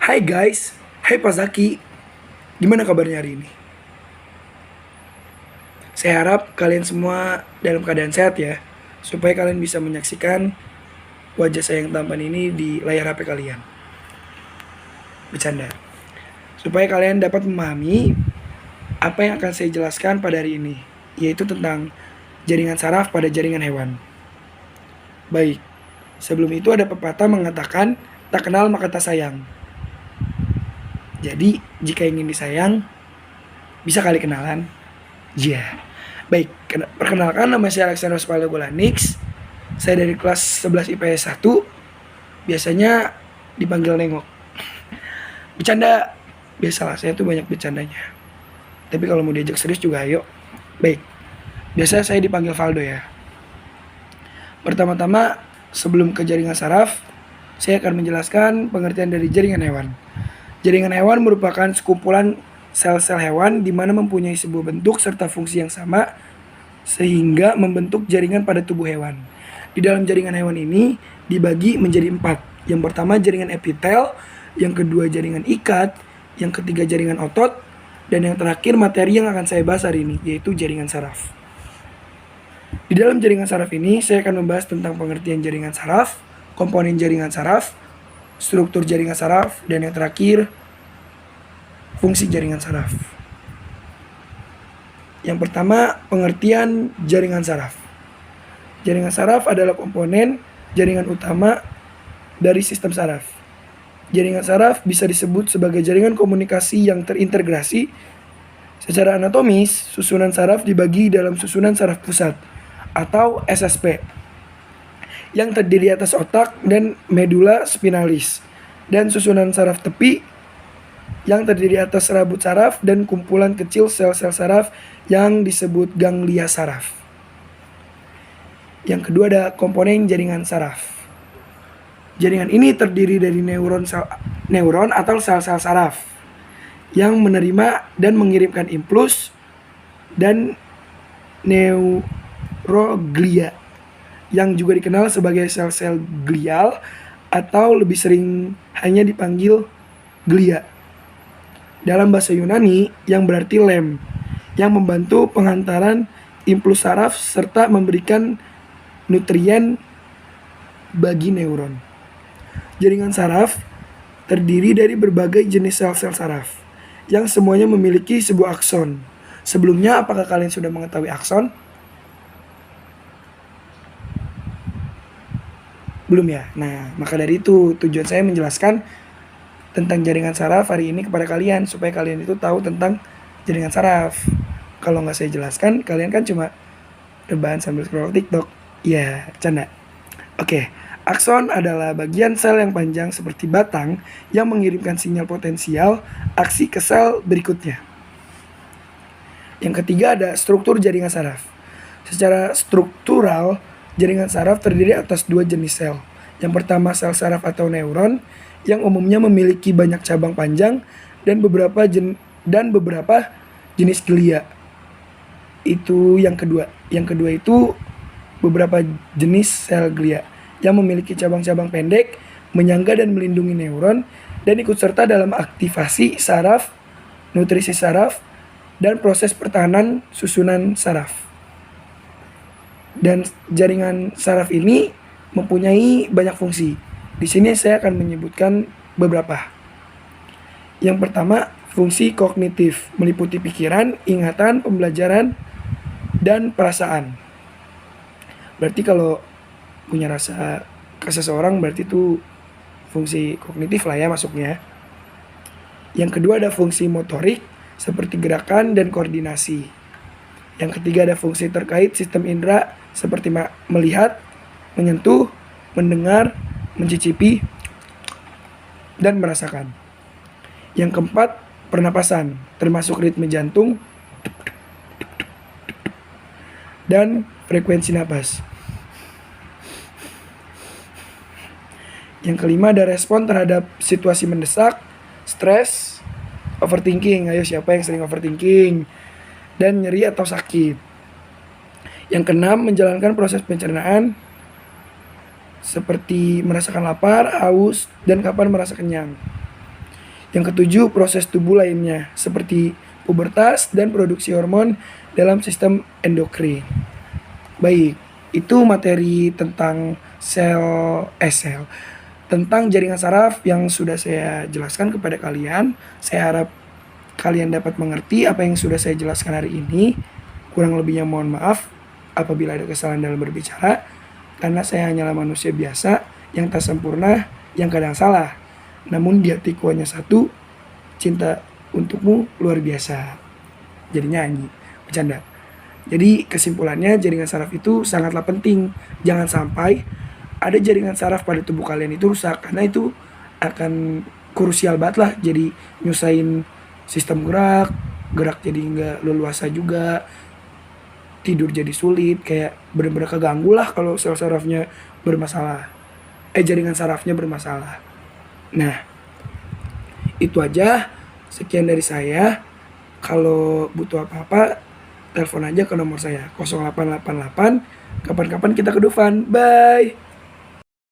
Hai guys, hai Pak Zaki, gimana kabarnya hari ini? Saya harap kalian semua dalam keadaan sehat ya, supaya kalian bisa menyaksikan wajah saya yang tampan ini di layar HP kalian. Bercanda. Supaya kalian dapat memahami apa yang akan saya jelaskan pada hari ini, yaitu tentang jaringan saraf pada jaringan hewan. Baik, sebelum itu ada pepatah mengatakan, tak kenal maka tak sayang. Jadi, jika ingin disayang, bisa kali kenalan? Ya. Yeah. Baik, perkenalkan nama saya Alexander Spaldo Golanix. Saya dari kelas 11 IPS 1. Biasanya dipanggil Nengok. Bercanda, biasalah saya tuh banyak bercandanya. Tapi kalau mau diajak serius juga ayo. Baik, biasa saya dipanggil Valdo ya. Pertama-tama, sebelum ke jaringan saraf, saya akan menjelaskan pengertian dari jaringan hewan. Jaringan hewan merupakan sekumpulan sel-sel hewan di mana mempunyai sebuah bentuk serta fungsi yang sama sehingga membentuk jaringan pada tubuh hewan. Di dalam jaringan hewan ini dibagi menjadi 4. Yang pertama jaringan epitel, yang kedua jaringan ikat, yang ketiga jaringan otot, dan yang terakhir materi yang akan saya bahas hari ini, yaitu jaringan saraf. Di dalam jaringan saraf ini saya akan membahas tentang pengertian jaringan saraf, komponen jaringan saraf, struktur jaringan saraf, dan yang terakhir fungsi jaringan saraf. Yang pertama, pengertian jaringan saraf. Jaringan saraf adalah komponen jaringan utama dari sistem saraf. Jaringan saraf bisa disebut sebagai jaringan komunikasi yang terintegrasi. Secara anatomis, susunan saraf dibagi dalam susunan saraf pusat atau SSP yang terdiri atas otak dan medula spinalis, dan susunan saraf tepi yang terdiri atas rabut saraf dan kumpulan kecil sel-sel saraf yang disebut ganglia saraf. Yang kedua ada komponen jaringan saraf. Jaringan ini terdiri dari neuron atau sel-sel saraf yang menerima dan mengirimkan impuls, dan neuroglia yang juga dikenal sebagai sel-sel glial atau lebih sering hanya dipanggil glia dalam bahasa Yunani, yang berarti lem, yang membantu penghantaran impuls saraf serta memberikan nutrien bagi neuron. Jaringan saraf terdiri dari berbagai jenis sel-sel saraf yang semuanya memiliki sebuah akson. Sebelumnya, apakah kalian sudah mengetahui akson? Belum ya? Nah, maka dari itu tujuan saya menjelaskan tentang jaringan saraf hari ini kepada kalian, supaya kalian itu tahu tentang jaringan saraf. Kalau nggak saya jelaskan, kalian kan cuma rebahan sambil scroll TikTok. Ya, canda. Oke, akson adalah bagian sel yang panjang seperti batang yang mengirimkan sinyal potensial aksi ke sel berikutnya. Yang ketiga ada struktur jaringan saraf. Secara struktural, jaringan saraf terdiri atas 2 jenis sel. Yang pertama sel saraf atau neuron, yang umumnya memiliki banyak cabang panjang dan beberapa jenis glia. Itu yang kedua. Yang kedua itu beberapa jenis sel glia yang memiliki cabang-cabang pendek, menyangga dan melindungi neuron, dan ikut serta dalam aktivasi saraf, nutrisi saraf, dan proses pertahanan susunan saraf. Dan jaringan saraf ini mempunyai banyak fungsi. Di sini saya akan menyebutkan beberapa. Yang pertama, fungsi kognitif, meliputi pikiran, ingatan, pembelajaran, dan perasaan. Berarti kalau punya rasa ke seseorang, berarti itu fungsi kognitif lah ya masuknya. Yang kedua ada fungsi motorik, seperti gerakan dan koordinasi. Yang ketiga ada fungsi terkait sistem indera, seperti melihat, menyentuh, mendengar, mencicipi, dan merasakan. Yang keempat, pernapasan, termasuk ritme jantung dan frekuensi napas. Yang kelima ada respon terhadap situasi mendesak, stres, overthinking. Ayo, siapa yang sering overthinking? Dan nyeri atau sakit. Yang keenam, menjalankan proses pencernaan seperti merasakan lapar, haus, dan kapan merasa kenyang. Yang ketujuh, proses tubuh lainnya seperti pubertas dan produksi hormon dalam sistem endokrin. Baik, itu materi tentang sel tentang jaringan saraf yang sudah saya jelaskan kepada kalian. Saya harap kalian dapat mengerti apa yang sudah saya jelaskan hari ini. Kurang lebihnya mohon maaf apabila ada kesalahan dalam berbicara, karena saya hanyalah manusia biasa yang tak sempurna, yang kadang salah. Namun di hatiku hanya satu, cinta untukmu luar biasa. Jadi nyanyi, bercanda. Jadi kesimpulannya, jaringan saraf itu sangatlah penting. Jangan sampai ada jaringan saraf pada tubuh kalian itu rusak, karena itu akan krusial banget lah. Jadi nyusahin sistem gerak, gerak jadi nggak leluasa juga, tidur jadi sulit, kayak bener-bener keganggu lah kalau sel sarafnya bermasalah. Jaringan sarafnya bermasalah. Nah, itu aja. Sekian dari saya. Kalau butuh apa-apa, telepon aja ke nomor saya 0888. Kapan-kapan kita ke Dufan. Bye.